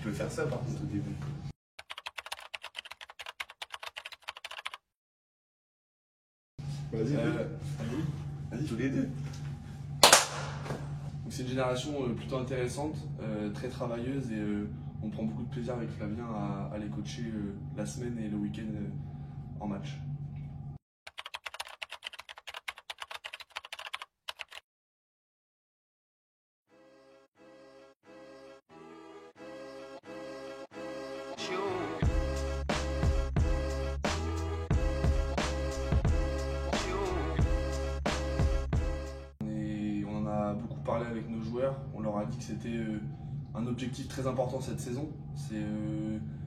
peux faire ça par contre au début. Vas-y, tous les deux. C'est une génération plutôt intéressante, très travailleuse et on prend beaucoup de plaisir avec Flavien à les coacher la semaine et le week-end en match. On en a beaucoup parlé avec nos joueurs, on leur a dit que c'était un objectif très important cette saison. C'est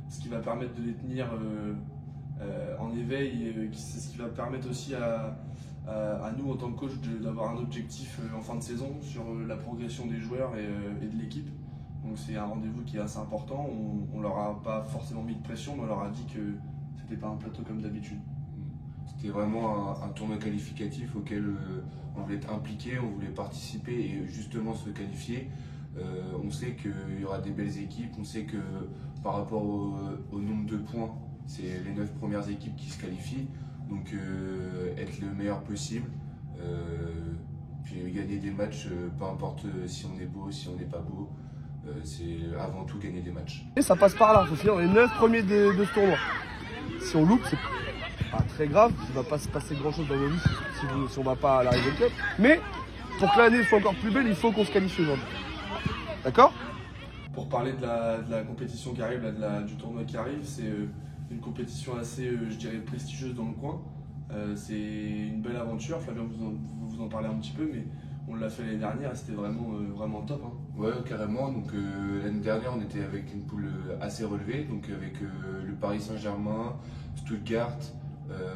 ce qui va permettre de les tenir en éveil et c'est ce qui va permettre aussi à nous en tant que coach d'avoir un objectif en fin de saison sur la progression des joueurs et de l'équipe. Donc c'est un rendez-vous qui est assez important. On leur a pas forcément mis de pression, mais on leur a dit que c'était pas un plateau comme d'habitude. C'était vraiment un tournoi qualificatif auquel on voulait être impliqué, on voulait participer et justement se qualifier. On sait qu'il y aura des belles équipes, on sait que par rapport au nombre de points, c'est les 9 premières équipes qui se qualifient. Donc être le meilleur possible, puis gagner des matchs, peu importe si on est beau, si on n'est pas beau, c'est avant tout gagner des matchs. Et ça passe par là, il faut finir les 9 premiers de ce tournoi. Si on loupe, c'est pas très grave, il ne va pas se passer grand chose dans nos vies si on ne va pas à l'arrivée de club. Mais pour que l'année soit encore plus belle, il faut qu'on se qualifie aujourd'hui. D'accord ? Pour parler de la compétition qui arrive, du tournoi qui arrive, c'est une compétition assez, je dirais, prestigieuse dans le coin. C'est une belle aventure, Flavien vous en parlez un petit peu, mais on l'a fait l'année dernière et c'était vraiment top. Hein. Ouais, carrément. Donc l'année dernière, on était avec une poule assez relevée, donc avec le Paris Saint-Germain, Stuttgart,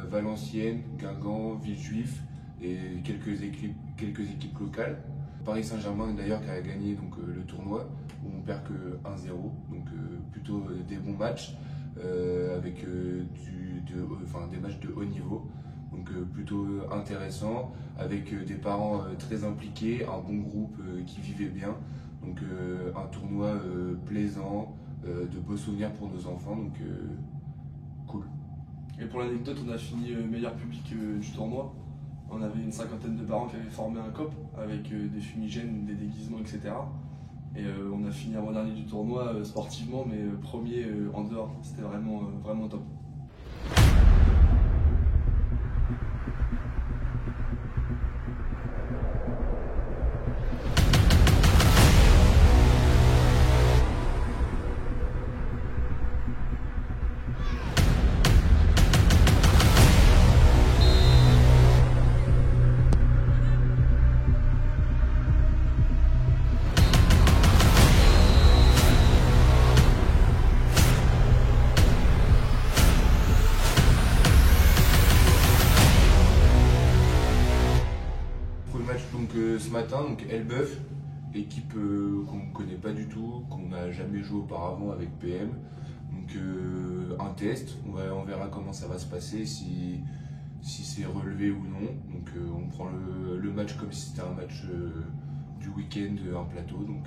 Valenciennes, Guingamp, Villejuif et quelques équipes locales. Paris Saint-Germain d'ailleurs qui a gagné donc, le tournoi où on perd que 1-0, donc plutôt des bons matchs avec des matchs de haut niveau. Donc plutôt intéressant, avec des parents très impliqués, un bon groupe qui vivait bien. Donc un tournoi plaisant, de beaux souvenirs pour nos enfants, donc cool. Et pour l'anecdote, on a fini meilleur public du tournoi. On avait une 50aine de parents qui avaient formé un COP avec des fumigènes, des déguisements, etc. Et on a fini avant-dernier du tournoi sportivement, mais premier en dehors. C'était vraiment top. Ce matin, donc Elbeuf, équipe qu'on ne connaît pas du tout, qu'on n'a jamais joué auparavant avec PM. Donc un test, on verra comment ça va se passer, si c'est relevé ou non. Donc on prend le match comme si c'était un match du week-end, un plateau. Donc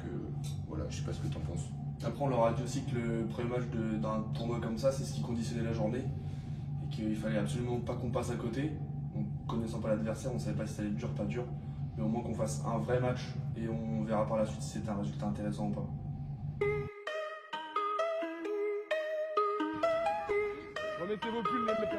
voilà, je sais pas ce que tu en penses. Après on leur a dit aussi que le premier match d'un tournoi comme ça, c'est ce qui conditionnait la journée. Et qu'il fallait absolument pas qu'on passe à côté. Donc, connaissant pas l'adversaire, on ne savait pas si ça allait être dur, pas dur. Mais au moins qu'on fasse un vrai match et on verra par la suite si c'est un résultat intéressant ou pas. Remettez vos pulls, les mecs.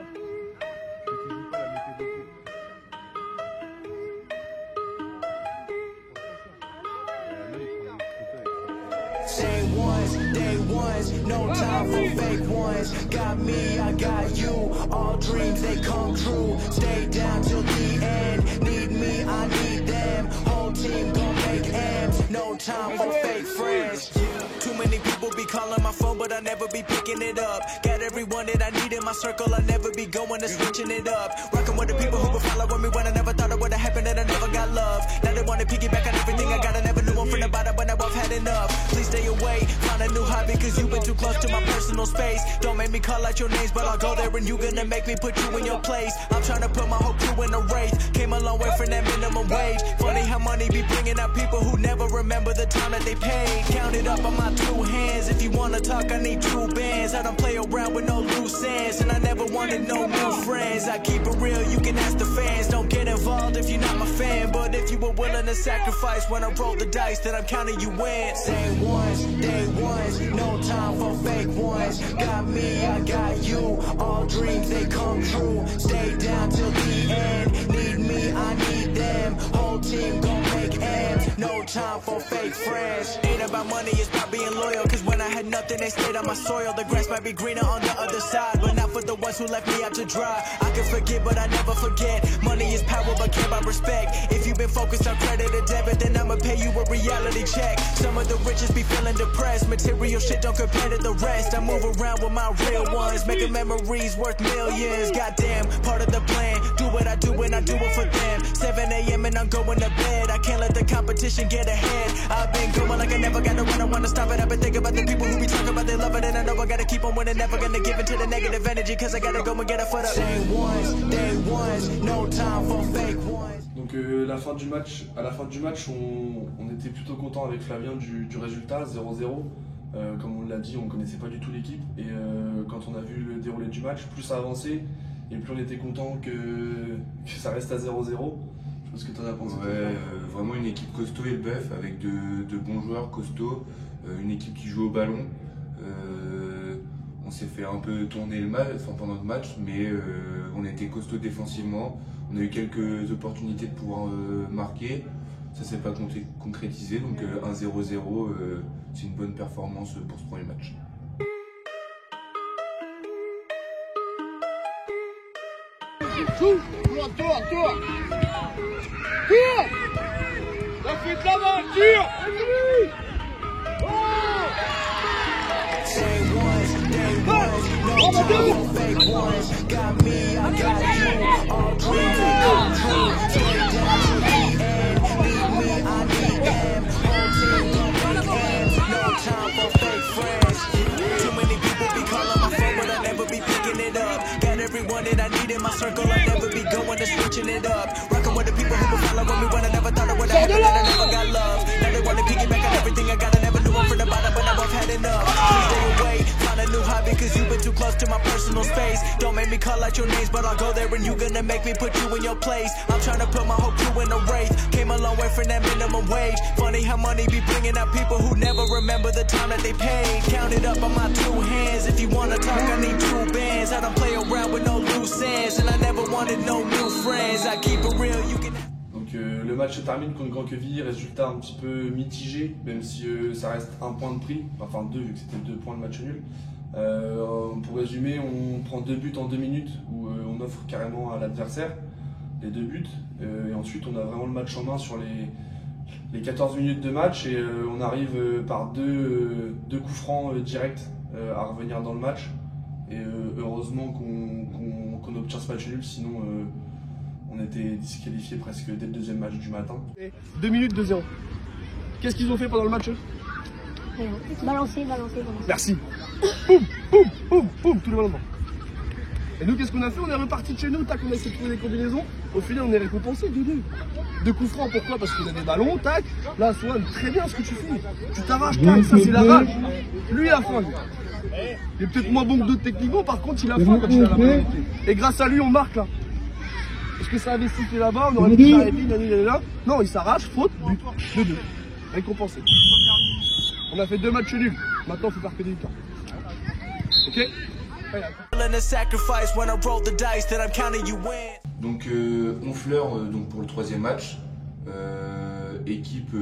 Day ones, no time for fake ones. Got me, I got you. All dreams they come true. Stay down till the end. Need me, I need them. Whole team gon' make M's. No time for fake friends. Too many people be calling my phone, but I never be picking it up. Got everyone that I need in my circle, I never be going to switching it up. Rockin' with the people who were following me when I never thought it would've happened and I never got love. Now they wanna piggyback on everything I got, I never knew I'm from the bottom, but now I've had enough. Please stay away, find a new hobby, cause you've been too close to my personal space. Don't make me call out your names, but I'll go there and you gonna make me put you in your place. I'm trying to put my whole crew in a race. Came a long way from that minimum wage. Funny how money be bringing out people who never remember the time that they paid. Count it up on my two hands if you wanna wanna talk, I need true bands. I don't play around with no loose ends, and I never wanted no new friends. I keep it real, you can ask the fans. Don't get involved if you're not my fan, but if you were willing to sacrifice when I roll the dice, then I'm counting you in. Day ones, no time for fake ones. Got me, I got you. All dreams they come true. Stay down till the end. Need me, I need them. Whole team gon' make ends. No time for fake friends. Ain't about money, it's about being loyal. Cause when I had nothing, they stayed on my soil. The grass might be greener on the other side, but not for the ones who left me out to dry. I can forget, but I never forget. Money is power, but care about respect. If you've been focused on credit or debit, then I'ma pay you a reality check. Some of the richest be feeling depressed. Material shit don't compare to the rest. I move around with my real ones, making memories worth millions. Goddamn, part of the plan. Do what I do and I do it for them. 7 a.m. and I'm going to bed. I can't let the competition get ahead. I've been going like I never gotta run. I wanna stop it. I've been thinking about the people who be talking about they love it, and I know I gotta keep on winning. Never gonna give into the negative energy, cause I gotta go and get a foot up. Day ones, no time for fake ones. Donc à la fin du match, on était plutôt content avec Flavien du résultat, 0-0. Comme on l'a dit, on ne connaissait pas du tout l'équipe. Et quand on a vu le déroulé du match, plus ça avançait et plus on était content que ça reste à 0-0. Je sais pas ce que tu en as pensé. Ouais, vraiment une équipe costaud et le bœuf, avec de bons joueurs costauds, une équipe qui joue au ballon. On s'est fait un peu tourner pendant le match, mais on était costaud défensivement. On a eu quelques opportunités de pouvoir marquer. Ça ne s'est pas concrétisé, donc 1-0-0, c'est une bonne performance pour ce premier match. Tour La fuite là-bas, tire. No time for fake ones. Got me, I got you. All dreams they come true. Stay down to the end. Need me, I need them. Whole team gon' make ends. No time for fake friends. Too many people be calling my phone, but I never be picking it up. Got everyone that I need in my circle. I never be going and switching it up. Rockin' with the people who been following me when I never thought I would happen, and I never got love. Now they wanna piggyback on everything I got. I never knew I'm from the bottom, but now I've had enough. Please stay away. Find a new hobby, cause you've been too close to my personal space. Don't make me call out your names, but I'll go there and you gonna make me put you in your place. I'm trying to put my whole crew in a wraith. Came a long way from that minimum wage. Funny how money be bringing out people who never remember the time that they paid. Count it up on my two hands. If you wanna talk, I need true bands. I don't play around with no loose ends, and I never wanted no new friends. I keep it real, you can... Donc le match se termine contre Grand-Quevilly, résultat un petit peu mitigé, même si ça reste un point de prix, enfin 2 vu que c'était 2 points de match nul. Pour résumer, on prend 2 buts en 2 minutes où on offre carrément à l'adversaire les 2 buts, et ensuite on a vraiment le match en main sur les 14 minutes de match, et on arrive par deux coups francs directs à revenir dans le match, et heureusement qu'on obtient ce match nul, sinon on était disqualifié presque dès le deuxième match du matin. 2 minutes, 2-0. Qu'est-ce qu'ils ont fait pendant le match eux? Balancer. Merci. Boum, boum, boum, boum, tous les ballons. Et nous, qu'est-ce qu'on a fait? On est reparti de chez nous, tac, on a essayé de trouver des combinaisons. Au final, on est récompensé de 2 coups francs. Pourquoi? Parce qu'on a des ballons, tac. Là, Swan, très bien ce que tu fais. Tu t'arraches, tac, ça c'est la rage. Lui, il a faim. Il est peut-être moins bon que d'autres techniquement, par contre, il a faim quand il a la balle. Et grâce à lui, on marque là. Est-ce que ça avait sifflé là-bas? On aurait pu s'arrêter, là. Non, il s'arrache, faute, but, 2-2. Récompensé. On a fait 2 matchs nuls. Maintenant, il faut faire que des victoires. Ok? Donc Honfleur donc pour le 3e match. Équipe,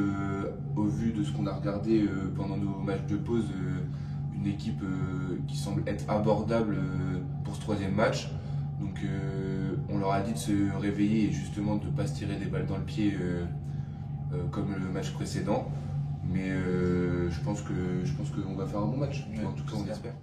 au vu de ce qu'on a regardé pendant nos matchs de pause, une équipe qui semble être abordable pour ce 3e match. Donc on leur a dit de se réveiller et justement de ne pas se tirer des balles dans le pied comme le match précédent. Mais je pense qu'on va faire un bon match. En tout cas, on l'espère.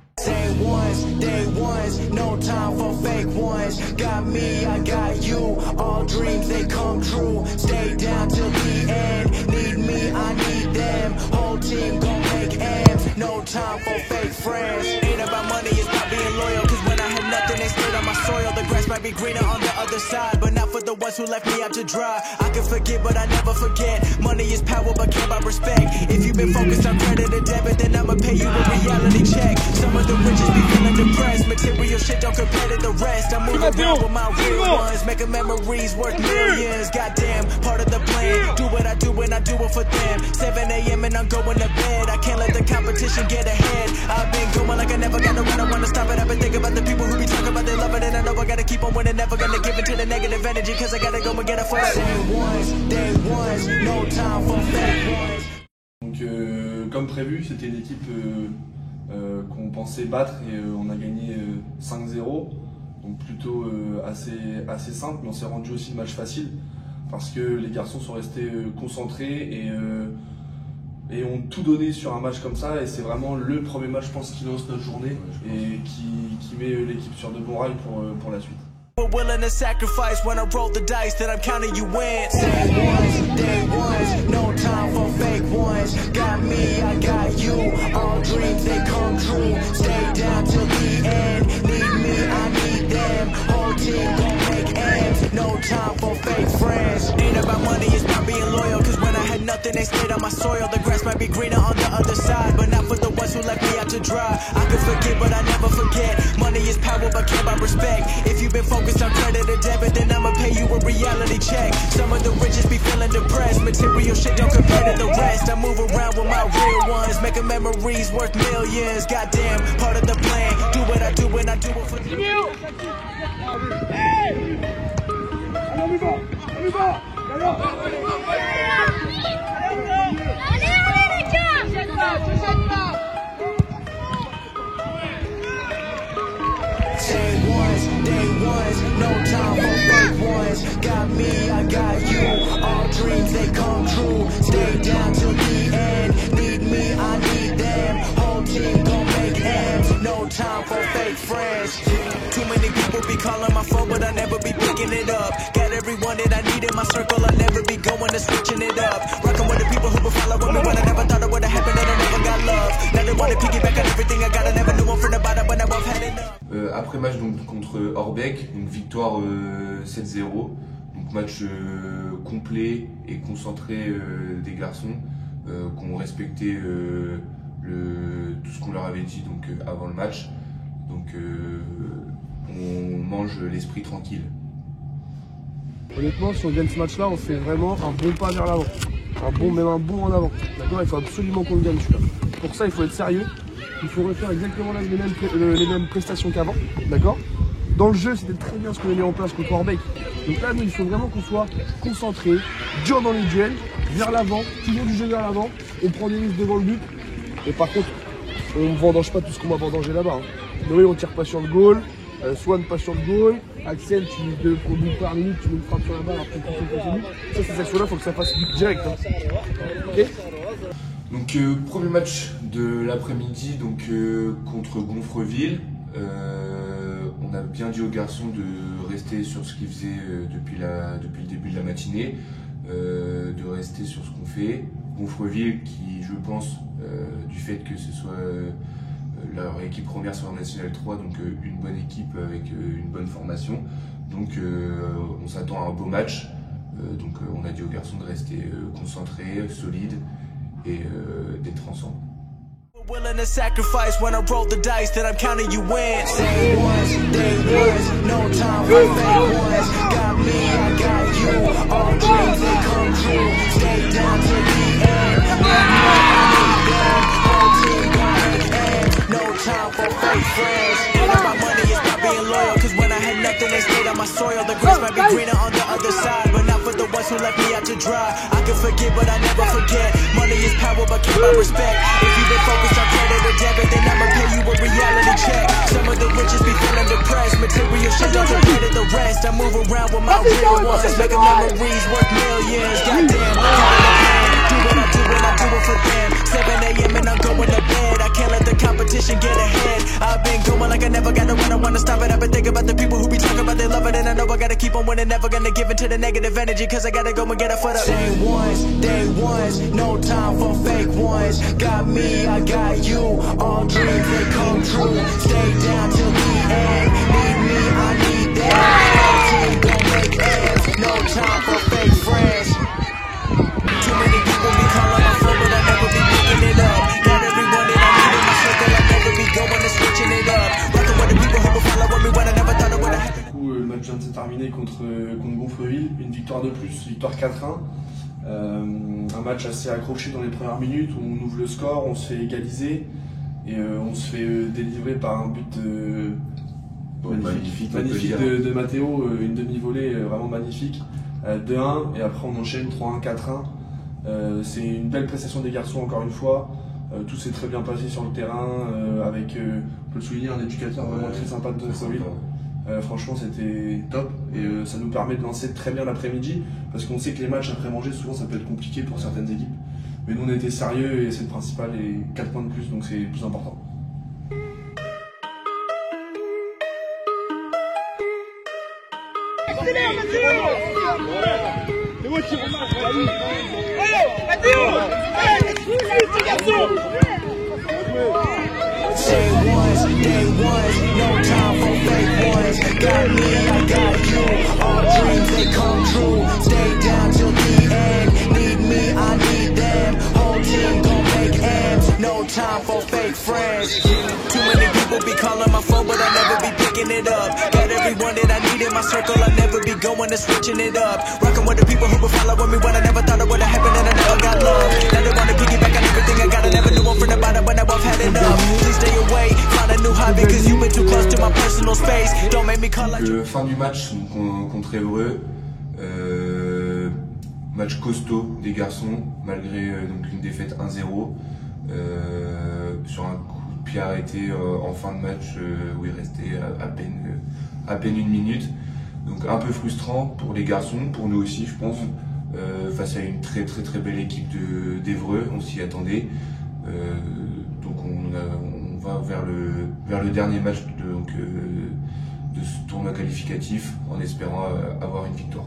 Day ones, no time for fake ones. Got me, I got you. All dreams they come true. Stay down till the end. Need me, I need them. Whole team gon' make ends. No time for fake friends. Ain't about money, it's about being loyal. Cause when I had nothing, they stayed on my soil. The grass might be greener on the other side, but not for the ones who left me out to dry. I can forget, but I never forget. Money is power, but can't buy respect. If you've been focused on credit or debit, then I'ma pay you a reality check. Some of the richest be feeling depressed. Material shit don't compare to the rest. I move around with my real ones, making memories worth millions. Goddamn, part of the plan. Do what I do and I do it for them. 7 a.m. and I'm going to bed. I can't let the competition get ahead. I've been going like I never got to run. I wanna stop it. I've been thinking about the people who be talking about they love it, and I know I gotta keep on winning. Never gonna give into the negative energy, cause I gotta go and get a foot. Donc comme prévu, c'était une équipe qu'on pensait battre et on a gagné 5-0. Donc plutôt assez simple, mais on s'est rendu aussi le match facile parce que les garçons sont restés concentrés et ont tout donné sur un match comme ça, et c'est vraiment le premier match, je pense, qui lance notre journée et qui met l'équipe sur de bons rails pour la suite. We're willing to sacrifice when I roll the dice that I'm counting you in. Day ones, no time for fake ones. Got me, I got you. All dreams they come true. Stay down till the end. Need me, I need them. Whole team gon' make ends. No time for fake friends. Ain't about money, it's about being loyal. Cause when I had nothing, they stayed on my soil. The grass might be greener on the other side, but not for the ones who left me out to dry. I could forget, but I never forget. Money is power, but can't buy respect. If you've been focused on credit or debit, then I'ma pay you a reality check. Some of the richest be feeling depressed. Material shit don't compare to the rest. I move around with my real ones, making memories worth millions. Goddamn, part of the plan. Do what I do and I do it for you. No time for fake ones. Got me, I got you. All dreams they come true. Stay down till the end. Need me, I need them. Whole team gon' make ends. No time for fake friends. Too many people be calling my phone, but I never be picking it up. Got everyone that I need in my circle. I never be going and switching it up. Rockin' with the people who been following me when I never thought it would've happened, and I never got love. Now they wanna piggyback on everything I got. I never knew one from the bottom, but now I've had enough. Après match donc contre Orbeck, une victoire 7-0, donc match complet et concentré des garçons qui ont respecté tout ce qu'on leur avait dit donc avant le match. Donc on mange l'esprit tranquille. Honnêtement, si on gagne ce match-là, on fait vraiment un bon pas vers l'avant, même un bond en avant. D'accord, il faut absolument qu'on le gagne celui-là. Pour ça, il faut être sérieux. Il faut refaire exactement les mêmes prestations qu'avant, d'accord. Dans le jeu, c'était très bien ce qu'on a mis en place contre Orbeck. Donc là, nous, il faut vraiment qu'on soit concentré, dur dans les duels, vers l'avant, toujours du jeu vers l'avant. On prend des risques devant le but. Et par contre, on ne vendange pas tout ce qu'on va vendanger là-bas. Noé, on tire pas sur le goal. Swan pas sur le goal. Axel, tu mets 2 buts par minute, tu mets une frappe sur la balle, après tu continues. Ça, ces actions-là, il faut que ça fasse but direct. Hein. Ok. Donc premier match de l'après-midi donc contre Gonfreville. On a bien dit aux garçons de rester sur ce qu'ils faisaient depuis le début de la matinée, de rester sur ce qu'on fait. Gonfreville qui, je pense, du fait que ce soit leur équipe première sur la Nationale 3, donc une bonne équipe avec une bonne formation. Donc on s'attend à un beau match. Donc on a dit aux garçons de rester concentrés, solides et d'être ensemble. Willing to sacrifice when I roll the dice that I'm counting you in. Day ones, no time for fake ones. Got me, I got you. All dreams they come true. Stay down till the end. Whole team gon' make ends. No time for fake friends. Ain't about money, it's about being loyal. Cause when I had nothing, they stayed on my soil. The grass might be greener on the other side, but not for the ones who left me out to dry. I can forget, but I never forget. Money is power, but can't buy respect. If you've been focused on credit or debit, then I'ma pay you a reality check. Some of the richest be feeling depressed. Material shit don't compare to the rest. I move around with my real ones, making memories worth millions. Goddamn, do what I do and I do it for them. 7 a.m. and I'm going to bed. I can't let the competition get ahead. I've been going like I never got to run. I wanna stop it. I've been thinking about the people who be talking about they love it, and I know I gotta keep on winning. Never gonna give into the negative energy, cause I gotta go and get a foot up. Day ones, no time for fake ones. Got me, I got you. All dreams they come true. Stay down till the end. Need me, I need them. victoire de plus, victoire 4-1. Un match assez accroché dans les premières minutes où on ouvre le score, on se fait égaliser et on se fait délivrer par un but magnifique de Matteo, une demi-volée vraiment magnifique, 2-1 et après on enchaîne 3-1, 4-1. C'est une belle prestation des garçons encore une fois. Tout s'est très bien passé sur le terrain avec, on peut le souligner, un éducateur vraiment très sympa de Deauville. Franchement c'était top et ça nous permet de lancer très bien l'après-midi parce qu'on sait que les matchs après manger souvent ça peut être compliqué pour certaines équipes, mais nous on était sérieux et c'est le principal et 4 points de plus donc c'est le plus important. Say once, day ones, no time for fake ones. Got me, I got you. All dreams they come true. Stay down till the end. Need me, I need them. Whole team gon' make ends. No time for fake friends. Too many people be calling my phone, but I never be picking it up. Got everyone that I need in my circle. I never be going and switching it up. Rocking with the people who been following me when I never thought it would have happened and I never got love. Now they wanna piggyback on everything I got. I never knew I'm from the bottom, but now I've had enough. Please stay away, find a new hobby, cause you've been too close to my personal space. Don't make me call like you. Fin du match contre Évreux. Match costaud des garçons, malgré donc une défaite 1-0. Sur un coup de pied arrêté en fin de match où il restait à peine une minute. Donc un peu frustrant pour les garçons, pour nous aussi je pense, face à une très belle équipe d'Évreux, on s'y attendait. Donc on va vers le dernier match de ce tournoi qualificatif en espérant avoir une victoire.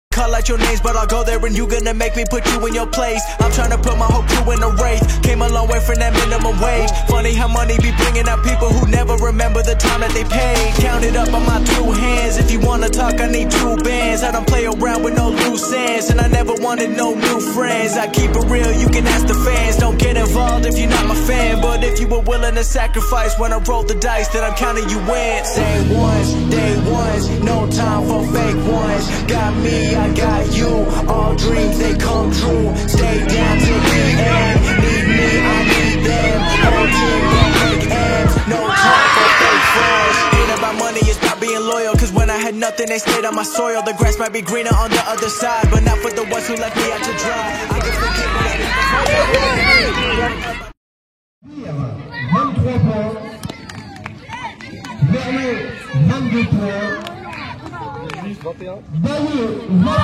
Call out your names, but I'll go there and you gonna make me put you in your place. I'm trying to put my whole crew in a wraith. Came a long way from that minimum wage. Funny how money be bringing out people who never remember the time that they paid. Count it up on my 2 hands. If you wanna talk, I need 2 bands. I don't play around with no loose ends, and I never wanted no new friends. I keep it real, you can ask the fans. Don't get involved if you're not my fan, but if you were willing to sacrifice when I roll the dice, then I'm counting you in. Say once, day ones, no time for fake ones. Got me, I got you, all dreams they come true. Stay down till the end. Need me, I need them. Whole team gon' make ends. No time for fake friends. Ain't about money, it's about being loyal. Cause when I had nothing, they stayed on my soil. The grass might be greener on the other side, but not for the ones who left me out to dry. I can forget what I did. 23 points. Vernet, 22 points. 21. Bailleux, 21.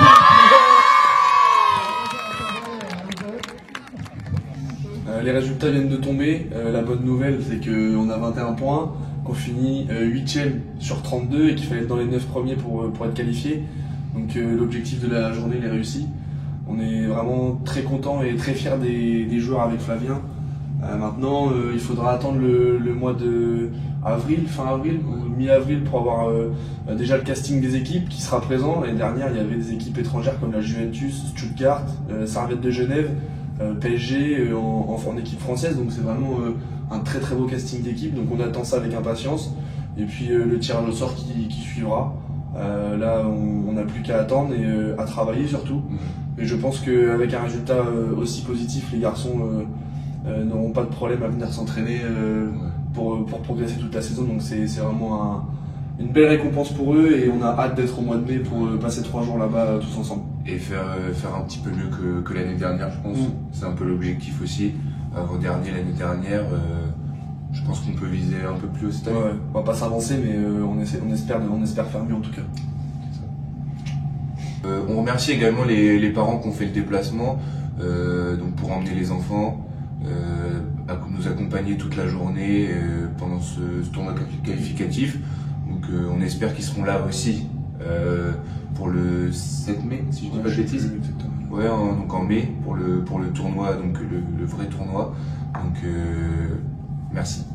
Les résultats viennent de tomber. La bonne nouvelle, c'est qu'on a 21 points, qu'on finit 8e sur 32 et qu'il fallait être dans les 9 premiers pour être qualifié. Donc l'objectif de la journée il est réussi. On est vraiment très content et très fiers des joueurs avec Flavien. Maintenant, il faudra attendre le mois de avril, fin avril ou mi-avril pour avoir déjà le casting des équipes qui sera présent. L'année dernière, il y avait des équipes étrangères comme la Juventus, Stuttgart, Servette de Genève, PSG en équipe française. Donc c'est vraiment un très beau casting d'équipes. Donc on attend ça avec impatience. Et puis le tirage au sort qui suivra. Là, on n'a plus qu'à attendre et à travailler surtout. Et je pense qu'avec un résultat aussi positif, les garçons n'auront pas de problème à venir s'entraîner pour progresser toute la saison. Donc c'est vraiment une belle récompense pour eux et on a hâte d'être au mois de mai pour passer 3 jours là-bas tous ensemble. Et faire un petit peu mieux que l'année dernière, je pense. C'est un peu l'objectif aussi. Avant-dernier, l'année dernière, je pense qu'on peut viser un peu plus haut cette année. Ouais, on va pas s'avancer, mais on espère faire mieux en tout cas. On remercie également les parents qui ont fait le déplacement donc pour emmener les enfants, nous accompagner toute la journée pendant ce tournoi qualificatif. Donc on espère qu'ils seront là aussi pour le 7 mai, si je dis pas de bêtises. Ouais, donc en mai pour le tournoi, donc le vrai tournoi. Donc merci.